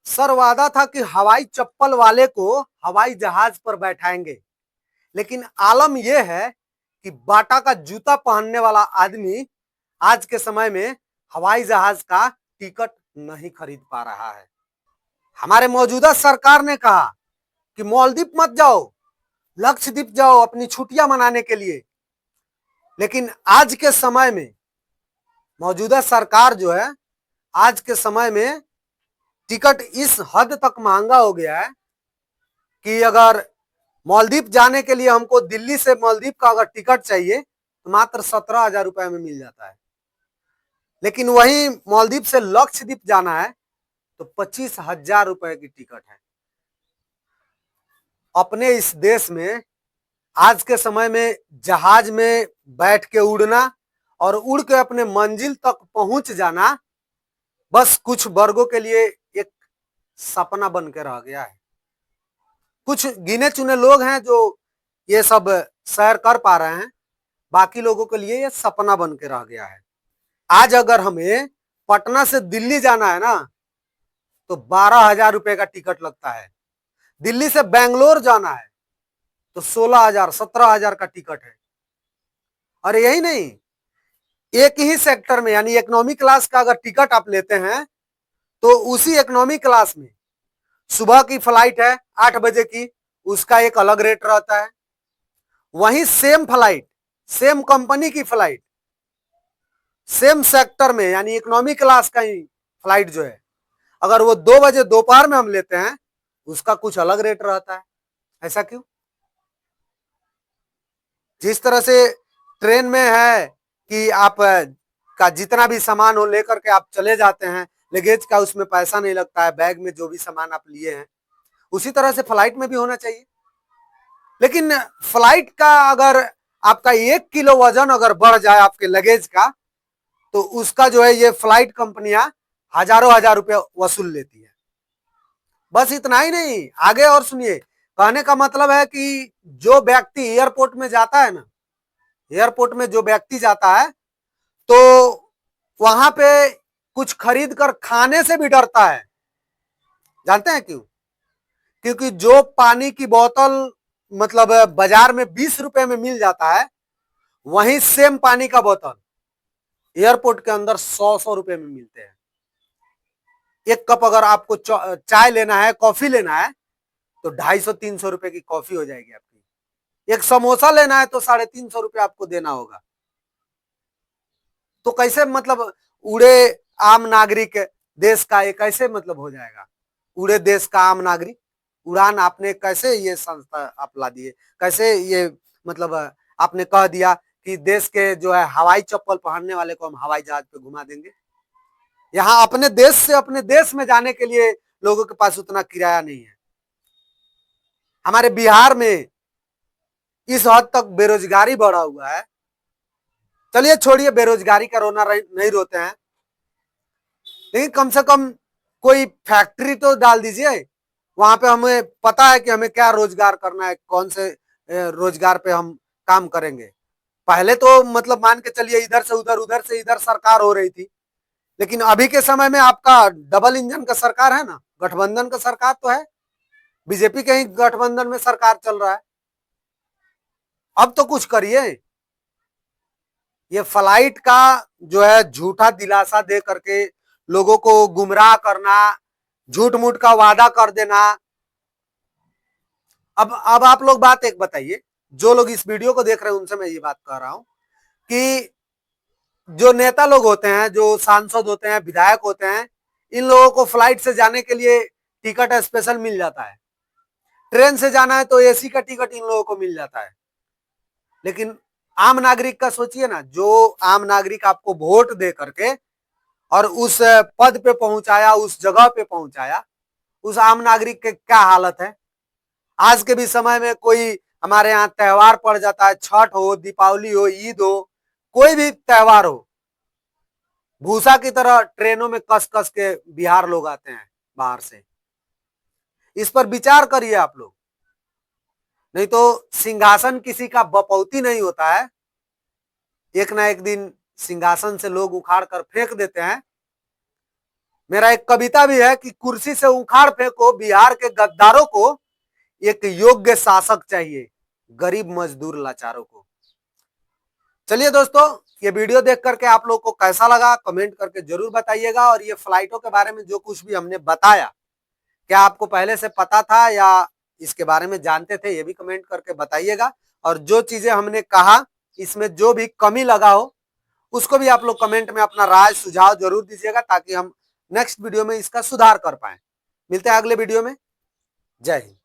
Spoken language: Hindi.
सर वादा था कि हवाई चप्पल वाले को हवाई जहाज पर बैठाएंगे, लेकिन आलम यह है कि बाटा का जूता पहनने वाला आदमी आज के समय में हवाई जहाज का टिकट नहीं खरीद पा रहा है। हमारे मौजूदा सरकार ने कहा कि मालदीव मत जाओ, लक्षद्वीप जाओ अपनी छुट्टियां मनाने के लिए, लेकिन आज के समय में मौजूदा सरकार जो है, आज के समय में टिकट इस हद तक महंगा हो गया है कि अगर मालदीव जाने के लिए हमको दिल्ली से मालदीव का अगर टिकट चाहिए तो मात्र 17,000 रुपए में मिल जाता है, लेकिन वहीं मालदीव से लक्षद्वीप जाना है तो 25,000 रुपए की टिकट है। अपने इस देश में आज के समय में जहाज में बैठ के उड़ना और उड़ के अपने मंजिल तक पहुंच जाना बस कुछ वर्गों के लिए एक सपना बन के रह गया है। कुछ गिने चुने लोग हैं जो ये सब सैर कर पा रहे हैं, बाकी लोगों के लिए ये सपना बन के रह गया है। आज अगर हमें पटना से दिल्ली जाना है ना तो 12,000 रुपए का टिकट लगता है। दिल्ली से बेंगलोर जाना है तो 16,000 17,000 का टिकट है। और यही नहीं, एक ही सेक्टर में यानी इकोनॉमी क्लास का अगर टिकट आप लेते हैं तो उसी इकोनॉमी क्लास में सुबह की फ्लाइट है 8 बजे की, उसका एक अलग रेट रहता है। वहीं सेम फ्लाइट, सेम कंपनी की फ्लाइट, सेम सेक्टर में यानी इकोनॉमी क्लास का ही फ्लाइट जो है, अगर वो 2 बजे दोपहर में हम लेते हैं उसका कुछ अलग रेट रहता है। ऐसा क्यों? जिस तरह से ट्रेन में है कि आप का जितना भी सामान हो लेकर के आप चले जाते हैं, लगेज का उसमें पैसा नहीं लगता है, बैग में जो भी सामान आप लिए हैं, उसी तरह से फ्लाइट में भी होना चाहिए। लेकिन फ्लाइट का अगर आपका 1 किलो वजन अगर बढ़ जाए आपके लगेज का तो उसका जो है ये फ्लाइट कंपनियां हजारों हजार रुपए वसूल लेती है। बस इतना ही नहीं, आगे और सुनिए। कहने का मतलब है कि जो व्यक्ति एयरपोर्ट में जाता है ना, एयरपोर्ट में जो व्यक्ति जाता है तो वहां पे कुछ खरीद कर खाने से भी डरता है। जानते हैं क्यों? क्योंकि जो पानी की बोतल मतलब बाजार में 20 रुपए में मिल जाता है, वहीं सेम पानी का बोतल एयरपोर्ट के अंदर 100-100 रुपए में मिलते हैं। एक कप अगर आपको चाय लेना है, कॉफी लेना है तो 250-300 रुपए की कॉफी हो जाएगी आपकी। एक समोसा लेना है तो 350 रुपए आपको देना होगा। तो कैसे मतलब उड़े आम नागरिक देश का एक कैसे मतलब हो जाएगा? उड़े देश का आम नागरिक उड़ान आपने कैसे ये संस्था आप ला दिए? कैसे ये मतलब आपने कह दिया कि देश के जो है हवाई चप्पल पहनने वाले को हम हवाई जहाज पे घुमा देंगे? यहाँ अपने देश से अपने देश में जाने के लिए लोगों के पास उतना किराया नहीं है। हमारे बिहार में इस हद तक बेरोजगारी बढ़ा हुआ है। चलिए छोड़िए, बेरोजगारी का रोना नहीं रोते हैं, लेकिन कम से कम कोई फैक्ट्री तो डाल दीजिए। वहां पे हमें पता है कि हमें क्या रोजगार करना है, कौन से रोजगार पे हम काम करेंगे। पहले तो मतलब मान के चलिए इधर से उधर, उधर से इधर सरकार हो रही थी, लेकिन अभी के समय में आपका डबल इंजन का सरकार है ना, गठबंधन का सरकार तो है, बीजेपी के ही गठबंधन में सरकार चल रहा है। अब तो कुछ करिए। ये फ्लाइट का जो है झूठा दिलासा दे करके लोगों को गुमराह करना, झूठ मूठ का वादा कर देना। अब आप लोग बात एक बताइए, जो लोग इस वीडियो को देख रहे हैं उनसे मैं ये बात कह रहा हूं कि जो नेता लोग होते हैं, जो सांसद होते हैं, विधायक होते हैं, इन लोगों को फ्लाइट से जाने के लिए टिकट स्पेशल मिल जाता है। ट्रेन से जाना है तो एसी का टिकट इन लोगों को मिल जाता है। लेकिन आम नागरिक का सोचिए ना, जो आम नागरिक आपको वोट दे करके और उस पद पे पहुंचाया, उस जगह पे पहुंचाया, उस आम नागरिक के क्या हालत है। आज के भी समय में कोई हमारे यहाँ त्योहार पड़ जाता है, छठ हो, दीपावली हो, ईद हो, कोई भी त्योहार हो, भूसा की तरह ट्रेनों में कस कस के बिहार लोग आते हैं बाहर से। इस पर विचार करिए आप लोग, नहीं तो सिंहासन किसी का बपौती नहीं होता है। एक ना एक दिन सिंहासन से लोग उखाड़ कर फेंक देते हैं। मेरा एक कविता भी है कि कुर्सी से उखाड़ फेंको बिहार के गद्दारों को, एक योग्य शासक चाहिए गरीब मजदूर लाचारों को। चलिए दोस्तों, ये वीडियो देख करके आप लोग को कैसा लगा कमेंट करके जरूर बताइएगा। और ये फ्लाइटों के बारे में जो कुछ भी हमने बताया, क्या आपको पहले से पता था या इसके बारे में जानते थे, ये भी कमेंट करके बताइएगा। और जो चीजें हमने कहा इसमें जो भी कमी लगा हो उसको भी आप लोग कमेंट में अपना राय सुझाव जरूर दीजिएगा, ताकि हम नेक्स्ट वीडियो में इसका सुधार कर पाए। मिलते हैं अगले वीडियो में। जय हिंद।